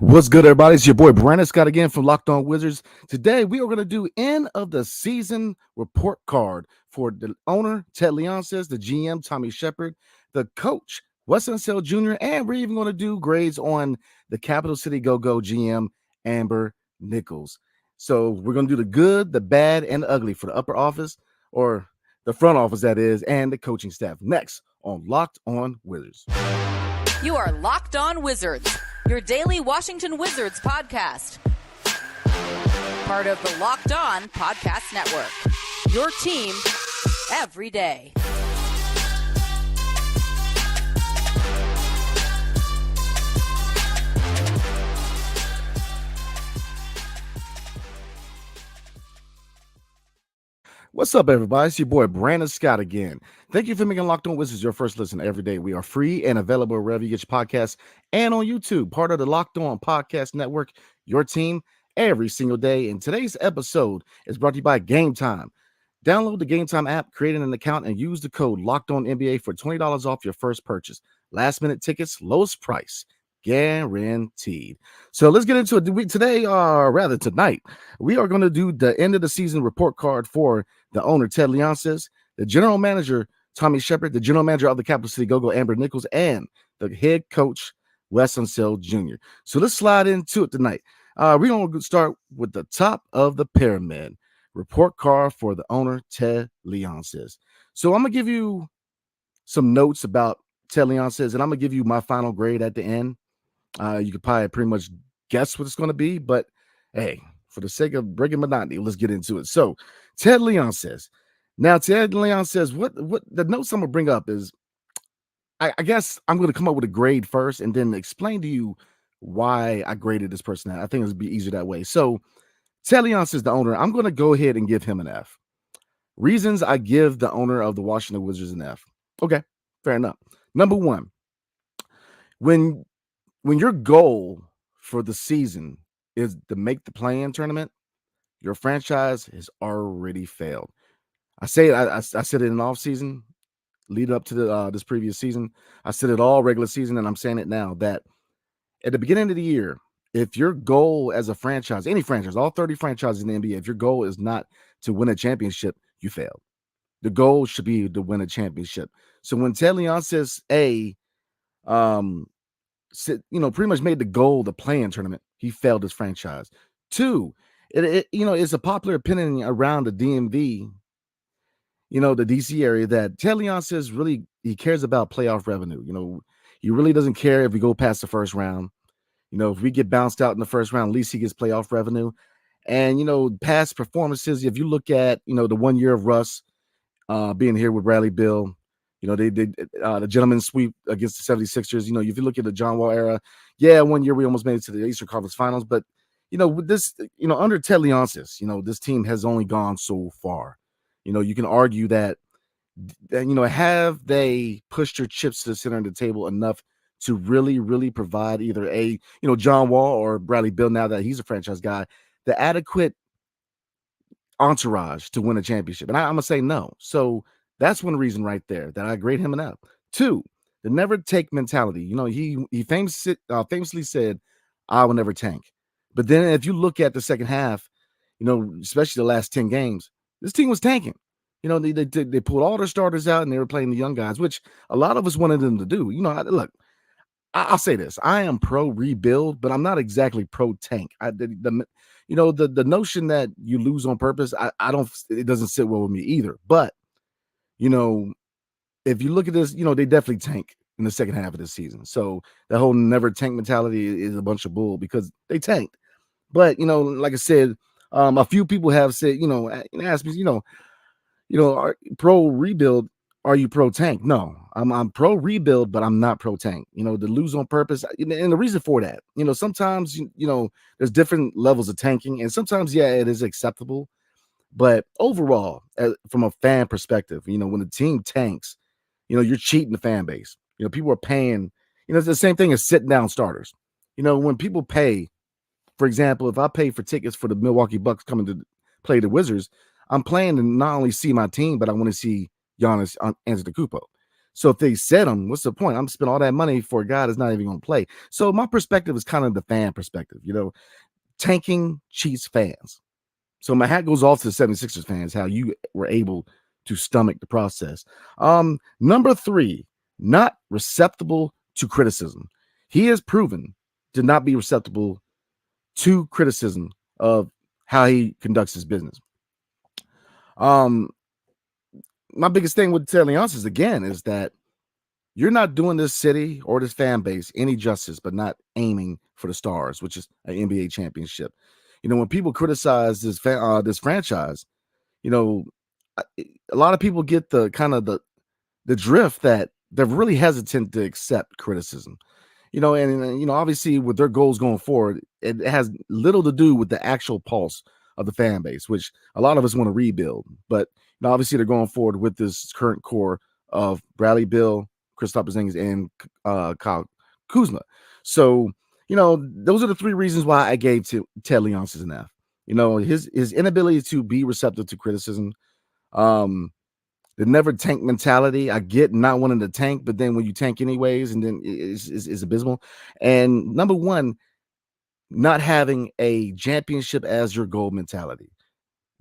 What's good, everybody? It's your boy Brandon Scott again from Locked On Wizards. Today, we are going to do end of the season report card for the owner, Ted Leonsis, the GM, Tommy Sheppard, the coach, Wes Unseld Jr., and we're even going to do grades on the Capital City Go-Go GM, Amber Nichols. So we're going to do the good, the bad, and the ugly for the upper office, or the front office, that is, and the coaching staff. Next on Locked On Wizards. You are Locked On Wizards, your daily Washington Wizards podcast. Part of the Locked On Podcast Network. Your team every day. What's up, everybody? It's your boy Brandon Scott again. Thank you for making Locked On Wizards your first listen every day. We are free and available wherever you get your podcasts and on YouTube, part of the Locked On Podcast Network, your team every single day. And today's episode is brought to you by Gametime. Download the Gametime app, create an account, and use the code LOCKEDONNBA for $20 off your first purchase. Last minute tickets, lowest price, guaranteed. So let's get into it. Tonight, we are going to do the end of the season report card for the owner, Ted Leonsis, the general manager, Tommy Sheppard, the general manager of the Capital City Go-Go, Amber Nichols, and the head coach, Wes Unseld Jr. So let's slide into it tonight. We're going to start with the top of the pyramid. Report card for the owner, Ted Leonsis. So I'm going to give you some notes about Ted Leonsis, and I'm going to give you my final grade at the end. You could probably pretty much guess what it's going to be, but hey, for the sake of breaking monotony, let's get into it. So Ted Leonsis. Now, Ted Leonsis, what the notes I'm going to bring up is, I guess I'm going to come up with a grade first and then explain to you why I graded this person out. I think it'll be easier that way. So Ted Leonsis, the owner, I'm going to go ahead and give him an F. Reasons I give the owner of the Washington Wizards an F. Okay, fair enough. Number one, when your goal for the season is to make the play-in tournament, your franchise has already failed. I said it in off season, lead up to this previous season. I said it all regular season, and I'm saying it now, that at the beginning of the year, if your goal as a franchise, any franchise, all 30 franchises in the NBA, if your goal is not to win a championship, you failed. The goal should be to win a championship. So when Ted Leonsis pretty much made the goal the play-in tournament, he failed his franchise. Two, it's a popular opinion around the DMV, the DC area, that Ted Leonsis really, he cares about playoff revenue. He really doesn't care if we go past the first round. If we get bounced out in the first round, at least he gets playoff revenue. And, past performances, if you look at, the 1 year of Russ being here with Bradley Beal, they did the gentleman's sweep against the 76ers. If you look at the John Wall era, 1 year we almost made it to the Eastern Conference Finals. But, with this, under Ted Leonsis, this team has only gone so far. You can argue that, have they pushed their chips to the center of the table enough to really, really provide either John Wall or Bradley Beal, now that he's a franchise guy, the adequate entourage to win a championship? And I'm going to say no. So that's one reason right there that I grade him an F. Two, the never take mentality. He famously said, I will never tank. But then if you look at the second half, especially the last 10 games, this team was tanking. They pulled all their starters out and they were playing the young guys, which a lot of us wanted them to do. I'll say this. I am pro rebuild, but I'm not exactly pro tank. The notion that you lose on purpose, it doesn't sit well with me either. But, if you look at this, they definitely tank in the second half of this season. So that whole never tank mentality is a bunch of bull, because they tanked. But, like I said, a few people have said, asked me, pro rebuild, are you pro tank? No, I'm pro rebuild, but I'm not pro tank. To lose on purpose, and the reason for that, sometimes there's different levels of tanking, and sometimes it is acceptable. But overall, from a fan perspective, when the team tanks, you're cheating the fan base. People are paying. It's the same thing as sitting down starters. When people pay, for example, if I pay for tickets for the Milwaukee Bucks coming to play the Wizards, I'm playing to not only see my team, but I want to see Giannis Antetokounmpo. So if they set him, what's the point? I'm spending all that money for a guy that's not even going to play. So my perspective is kind of the fan perspective. Tanking cheats fans. So my hat goes off to the 76ers fans, how you were able to stomach the process. Number 3, not receptible to criticism. He has proven to not be receptible to criticism of how he conducts his business. My biggest thing with Leonsis again is that you're not doing this city or this fan base any justice, but not aiming for the stars, which is an NBA championship. When people criticize this franchise, a lot of people get the kind of the drift that they're really hesitant to accept criticism. And obviously with their goals going forward, it has little to do with the actual pulse of the fan base, which a lot of us want to rebuild. But obviously they're going forward with this current core of Bradley Beal, Kristaps Porzingis, and Kyle Kuzma. So, those are the 3 reasons why I gave Ted Leonsis an F. His inability to be receptive to criticism, the never tank mentality. I get not wanting to tank, but then when you tank anyways, and then it's abysmal. And number 1, not having a championship as your goal mentality.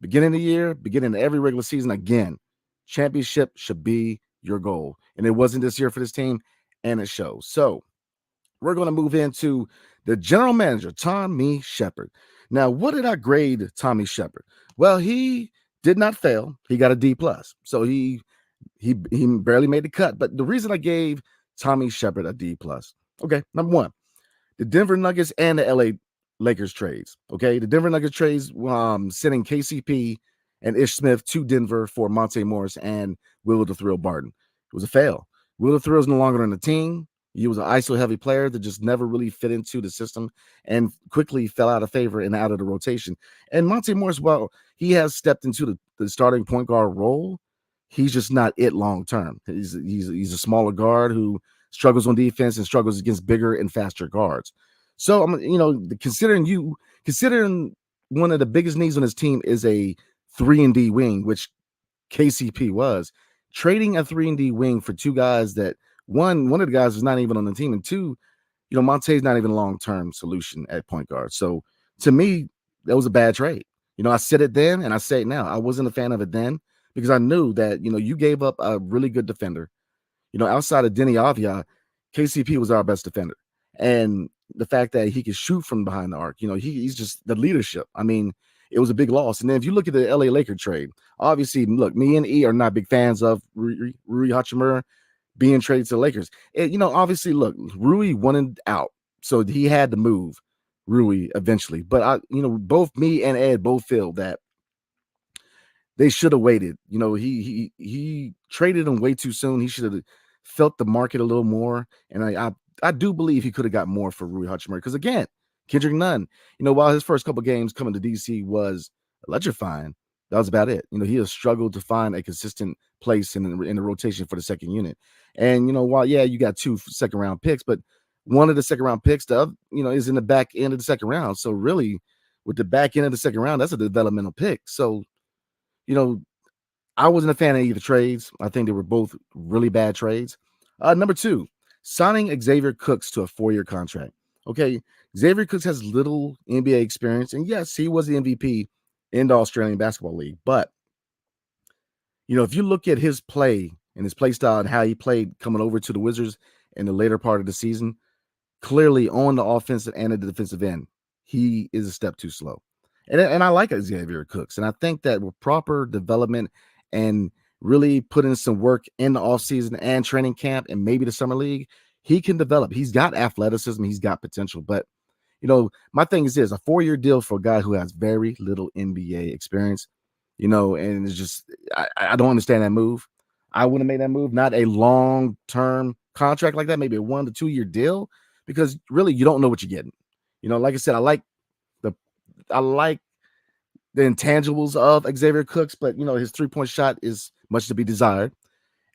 Beginning of the year, beginning of every regular season, again, championship should be your goal. And it wasn't this year for this team, and it shows. So we're going to move into the general manager, Tommy Sheppard. Now, what did I grade Tommy Sheppard? Well, he did not fail. He got a D+. So he barely made the cut. But the reason I gave Tommy Sheppard a D+. Okay, number 1, the Denver Nuggets and the LA Lakers trades. Okay, the Denver Nuggets trades sending KCP and Ish Smith to Denver for Monte Morris and Will the Thrill Barton. It was a fail. Will the Thrill is no longer on the team. He was an ISO heavy player that just never really fit into the system and quickly fell out of favor and out of the rotation. And Monte Morris, well, he has stepped into the starting point guard role. He's just not it long term. He's a smaller guard who struggles on defense and struggles against bigger and faster guards. So considering one of the biggest needs on his team is a 3-and-D wing, which KCP was, trading a 3-and-D wing for 2 guys that one of the guys is not even on the team, and 2, Monte's not even a long-term solution at point guard. So to me, that was a bad trade. I said it then and I say it now. I wasn't a fan of it then because I knew that, you gave up a really good defender. Outside of Denny Avia, KCP was our best defender. And the fact that he could shoot from behind the arc, he's just the leadership. I mean, it was a big loss. And then if you look at the LA Laker trade, obviously, look, me and E are not big fans of Rui Hachimura being traded to the Lakers. Obviously, look, Rui wanted out, so he had to move Rui eventually. But both me and Ed both feel that they should have waited. He traded him way too soon. He should have felt the market a little more. And I do believe he could have got more for Rui Hachimura because, again, Kendrick Nunn, while his first couple games coming to DC was electrifying, that was about it. He has struggled to find a consistent place in the rotation for the second unit. And, while, yeah, you got 2 second-round picks, but one of the second-round picks, is in the back end of the second round. So, really, with the back end of the second round, that's a developmental pick. So, I wasn't a fan of either trades. I think they were both really bad trades. Number 2, signing Xavier Cooks to a 4-year contract. Okay, Xavier Cooks has little NBA experience, and yes, he was the MVP in the Australian Basketball League. But, if you look at his play and his play style and how he played coming over to the Wizards in the later part of the season, clearly on the offensive and the defensive end, he is a step too slow. And I like Xavier Cooks, and I think that with proper development and really put in some work in the offseason and training camp and maybe the summer league, he can develop. He's got athleticism. He's got potential. But, my thing is this, a 4-year deal for a guy who has very little NBA experience, and it's just, I don't understand that move. I wouldn't have made that move, not a long-term contract like that, maybe a 1 to 2 year deal, because really you don't know what you're getting. Like I said, I like the intangibles of Xavier Cooks, but his 3-point shot is much to be desired,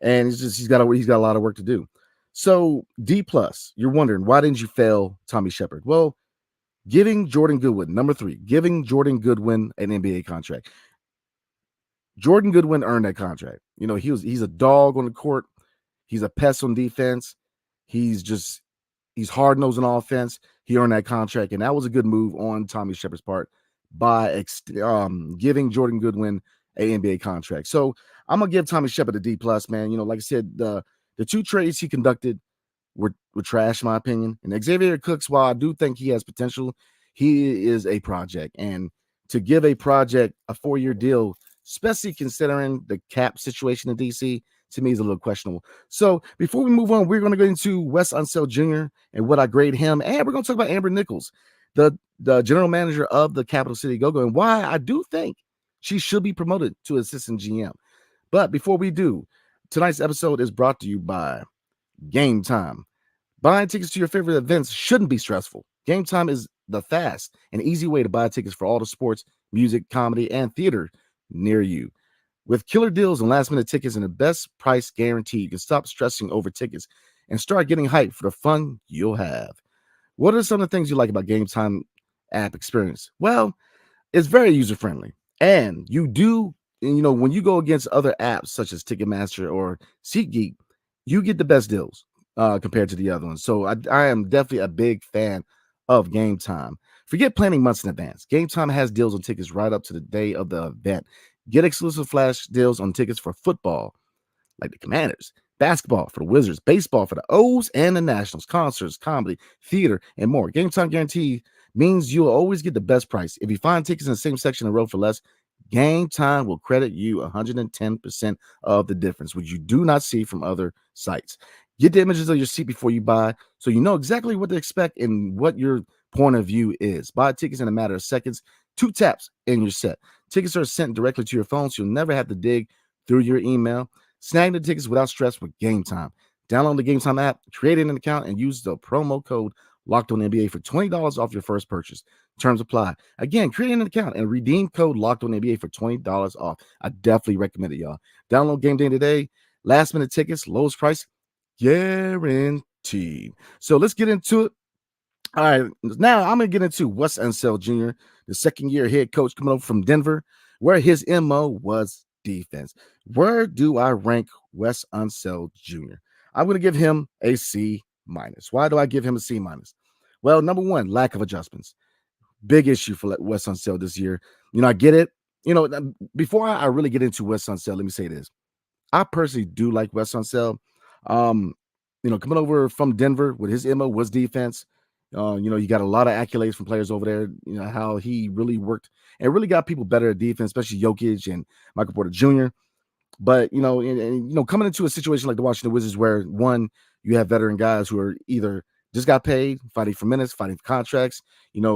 and he's got a lot of work to do. So D+, you're wondering, why didn't you fail Tommy Sheppard? Well, giving Jordan Goodwin, number 3, giving Jordan Goodwin an NBA contract. Jordan Goodwin earned that contract. He's a dog on the court. He's a pest on defense. He's just he's hard nosed on offense. He earned that contract, and that was a good move on Tommy Sheppard's part by giving Jordan Goodwin a NBA contract. So I'm gonna give Tommy Sheppard a D plus, man. Like I said, the two trades he conducted were trash, in my opinion. And Xavier Cooks, while I do think he has potential, he is a project. And to give a project a 4-year deal, especially considering the cap situation in DC, to me is a little questionable. So before we move on, we're going to go into Wes Unseld Jr. and what I grade him. And we're going to talk about Amber Nichols, the general manager of the Capital City Go-Go, and why I do think she should be promoted to assistant GM. But before we do, tonight's episode is brought to you by Gametime. Buying tickets to your favorite events shouldn't be stressful. Gametime is the fast and easy way to buy tickets for all the sports, music, comedy, and theater near you. With killer deals and last-minute tickets and the best price guarantee, you can stop stressing over tickets and start getting hyped for the fun you'll have. What are some of the things you like about Gametime app experience? Well, it's very user-friendly. And when you go against other apps such as Ticketmaster or SeatGeek, you get the best deals compared to the other ones. So I am definitely a big fan of Gametime. Forget planning months in advance. Gametime has deals on tickets right up to the day of the event. Get exclusive flash deals on tickets for football, like the Commanders, basketball for the Wizards, baseball for the O's and the Nationals, concerts, comedy, theater, and more. Gametime guarantee means you'll always get the best price. If you find tickets in the same section of the row for less, Gametime will credit you 110% of the difference, which you do not see from other sites. Get the images of your seat before you buy so you know exactly what to expect and what your point of view is. Buy tickets in a matter of seconds, 2 taps, and you're set. Tickets are sent directly to your phone, so you'll never have to dig through your email. Snag the tickets without stress with Gametime. Download the Gametime app, create an account, and use the promo code LOCKEDONNBA for $20 off your first purchase. Terms apply. Again, create an account and redeem code LOCKEDONNBA for $20 off. I definitely recommend it, y'all. Download Game Day today. Last minute tickets, lowest price, guaranteed. So let's get into it. All right, now I'm going to get into Wes Unseld Jr., the second-year head coach coming over from Denver, where his MO was defense. Where do I rank Wes Unseld Jr.? I'm going to give him a C-. Why do I give him a C-? Well, number one, lack of adjustments. Big issue for Wes Unseld this year. I get it. Before I really get into Wes Unseld, let me say this. I personally do like Wes Unseld. Coming over from Denver with his MO was defense. You got a lot of accolades from players over there, how he really worked and really got people better at defense, especially Jokic and Michael Porter Jr. But, coming into a situation like the Washington Wizards where, one, you have veteran guys who are either just got paid, fighting for minutes, fighting for contracts,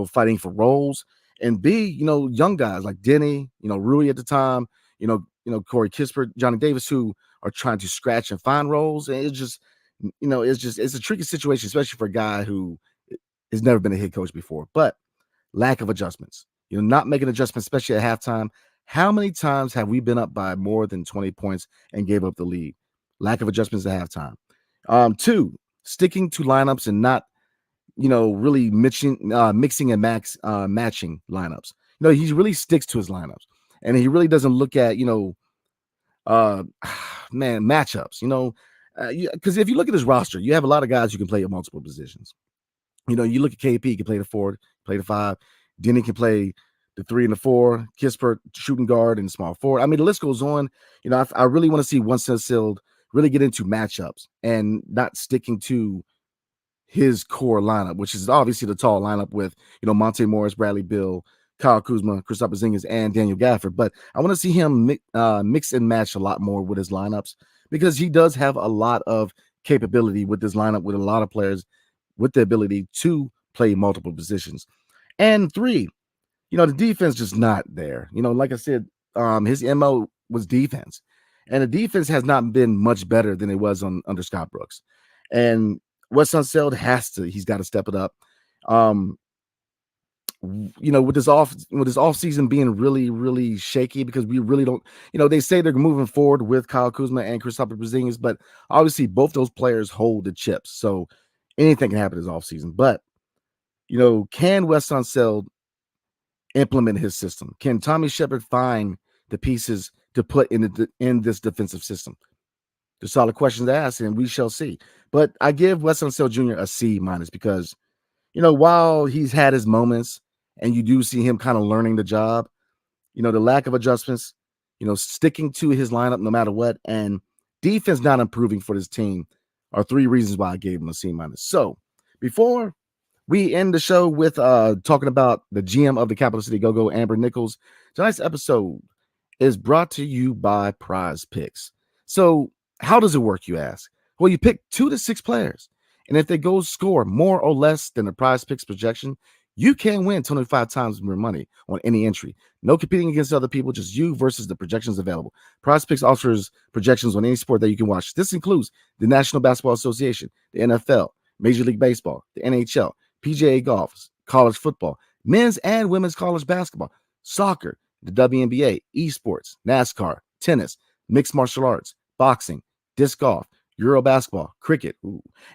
fighting for roles, and B, young guys like Denny, Rui at the time, Corey Kispert, Johnny Davis, who are trying to scratch and find roles. And it's a tricky situation, especially for a guy who has never been a head coach before. But lack of adjustments, not making adjustments, especially at halftime. How many times have we been up by more than 20 points and gave up the lead? Lack of adjustments at halftime. 2, sticking to lineups and not, really mixing and matching lineups. He really sticks to his lineups, and he really doesn't look at, matchups. Because if you look at his roster, you have a lot of guys who can play at multiple positions. You look at KP, he can play the 4, play the 5. Denny can play the 3 and the 4. Kispert, shooting guard and small forward. I mean, the list goes on. I really want to see Unseld really get into matchups and not sticking to his core lineup, which is obviously the tall lineup with, Monte Morris, Bradley Beal, Kyle Kuzma, Kristaps Porzingis, and Daniel Gafford. But I want to see him mix and match a lot more with his lineups because he does have a lot of capability with this lineup with a lot of players with the ability to play multiple positions. And 3, the defense just not there. Like I said, his MO was defense. And the defense has not been much better than it was under Scott Brooks. And Wes Unseld he's got to step it up. With this off season being really, really shaky because we really don't, they say they're moving forward with Kyle Kuzma and Kristaps Porzingis, but obviously both those players hold the chips. So anything can happen this offseason. But, can Wes Unseld implement his system? Can Tommy Sheppard find the pieces to put in this defensive system? The solid questions to ask, and we shall see. But I give Wes Unseld Jr. a C minus because, while he's had his moments and you do see him kind of learning the job, the lack of adjustments, sticking to his lineup no matter what, and defense not improving for this team are three reasons why I gave him a C minus. So before we end the show with talking about the GM of the Capital City Go-Go, Amber Nichols, tonight's episode is brought to you by PrizePicks. So how does it work, you ask? Well, you pick 2 to 6 players, and if they go score more or less than the PrizePicks projection, you can win 25 times more money on any entry. No competing against other people, just you versus the projections available. PrizePicks offers projections on any sport that you can watch. This includes the National Basketball Association, the NFL, Major League Baseball, the NHL, PGA golf, college football, men's and women's college basketball, soccer, the WNBA, esports, NASCAR, tennis, mixed martial arts, boxing, disc golf, Euro basketball, cricket,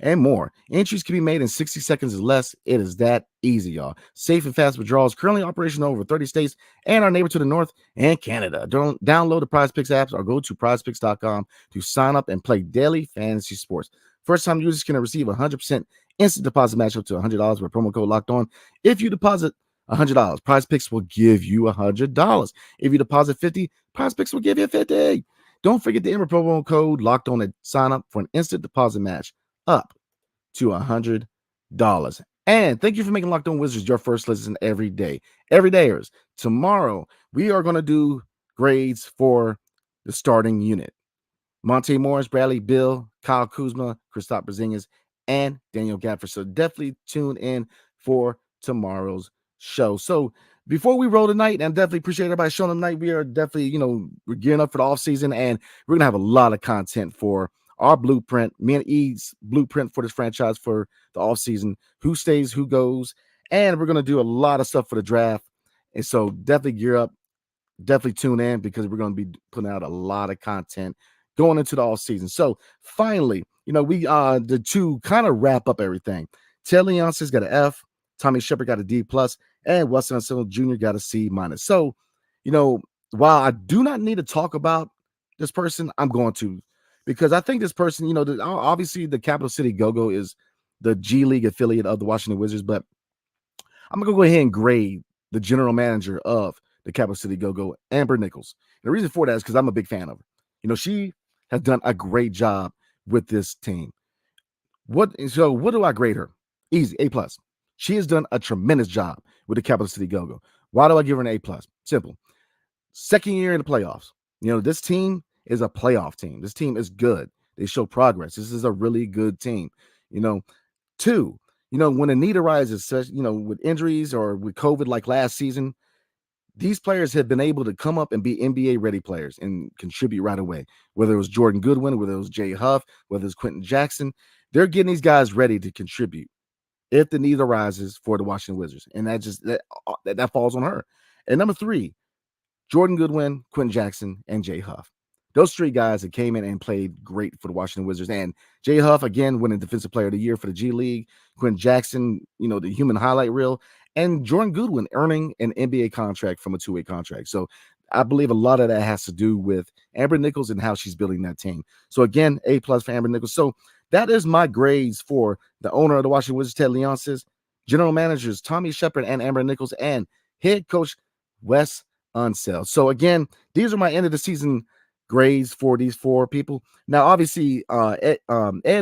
and more. Entries can be made in 60 seconds or less. It is that easy, y'all. Safe and fast withdrawals, currently operational over 30 states and our neighbor to the north and Canada. Don't download the PrizePicks apps or go to prizepicks.com to sign up and play daily fantasy sports. First-time users can receive 100% instant deposit match up to $100 with promo code locked on. If you deposit $100, PrizePicks will give you $100. If you deposit $50, PrizePicks will give you $50. Don't forget the promo code locked on and sign up for an instant deposit match up to $100. And thank you for making Locked On Wizards your first listen every day. Every dayers. Tomorrow, we are going to do grades for the starting unit. Monte Morris, Bradley Beal, Kyle Kuzma, Kristaps Porzingis, and Daniel Gafford. So definitely tune in for tomorrow's show. So before we roll tonight, and definitely appreciate everybody showing tonight, we are definitely, we're gearing up for the offseason, and we're going to have a lot of content for our blueprint, me and E's blueprint for this franchise for the offseason, who stays, who goes, and we're going to do a lot of stuff for the draft. And so definitely gear up, definitely tune in because we're going to be putting out a lot of content going into the off season. So finally, we the two kind of wrap up everything. Leonsis got an F, Tommy Sheppard got a D plus, and Wes Unseld Jr. got a C minus. So, while I do not need to talk about this person, I'm going to, because I think this person, obviously the Capital City Go-Go is the G League affiliate of the Washington Wizards, but I'm gonna go ahead and grade the general manager of the Capital City Go-Go, Amber Nichols. And the reason for that is because I'm a big fan of her. She has done a great job with this team. What do I grade her? Easy, A plus. She has done a tremendous job with the Capital City Go-Go. Why do I give her an A plus? Simple. Second year in the playoffs. This team is a playoff team. This team is good. They show progress. This is a really good team. Two, when a need arises, with injuries or with COVID like last season, these players have been able to come up and be NBA ready players and contribute right away. Whether it was Jordan Goodwin, whether it was Jay Huff, whether it's Quentin Jackson, they're getting these guys ready to contribute if the need arises for the Washington Wizards. And that falls on her. And number three, Jordan Goodwin, Quentin Jackson, and Jay Huff. Those three guys that came in and played great for the Washington Wizards. And Jay Huff, again, winning Defensive Player of the Year for the G League. Quentin Jackson, the human highlight reel. And Jordan Goodwin earning an NBA contract from a two-way contract. So I believe a lot of that has to do with Amber Nichols and how she's building that team. So again, A plus for Amber Nichols. So that is my grades for the owner of the Washington Wizards, Ted Leonsis, general managers Tommy Sheppard and Amber Nichols, and head coach Wes Unseld. So again, these are my end of the season grades for these four people. Now, obviously, Ed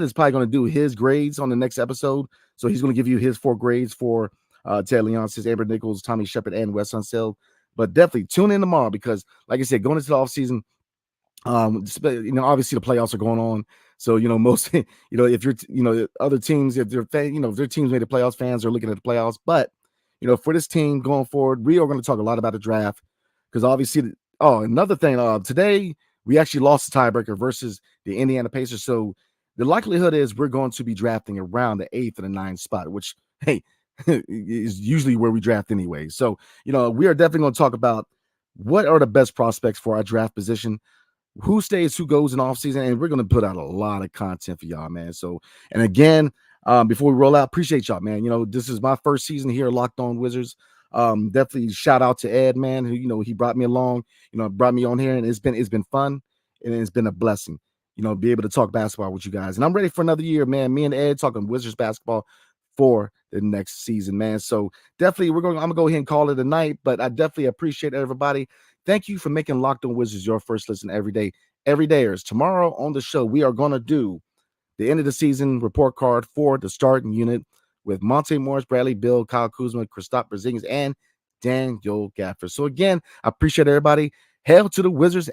is probably going to do his grades on the next episode. So he's going to give you his 4 grades for Ted Leonsis, Amber Nichols, Tommy Sheppard, and Wes Unseld. But definitely tune in tomorrow because, like I said, going into the offseason, obviously the playoffs are going on. So, most, if you're, other teams, if they're, if their teams made the playoffs, fans are looking at the playoffs. But, for this team going forward, we are going to talk a lot about the draft because obviously, another thing, today we actually lost the tiebreaker versus the Indiana Pacers. So the likelihood is we're going to be drafting around the 8th and the 9th spot, which, hey, is usually where we draft anyway. So, we are definitely going to talk about what are the best prospects for our draft position, who stays, who goes in off season, and we're going to put out a lot of content for y'all, man. So, and again, before we roll out, appreciate y'all, man. This is my first season here at Locked On Wizards. Definitely shout out to Ed, man, who, he brought me along, brought me on here, and it's been fun and it's been a blessing. be able to talk basketball with you guys. And I'm ready for another year, man. Me and Ed talking Wizards basketball for the next season, man. So definitely I'm gonna go ahead and call it a night, but I definitely appreciate everybody. Thank you for making Locked On Wizards your first listen every day. Every dayers. Tomorrow on the show, we are gonna do the end of the season report card for the starting unit with Monte Morris, Bradley Beal, Kyle Kuzma, Kristaps Porzingis, and Daniel Gafford. So again, I appreciate everybody. Hail to the Wizards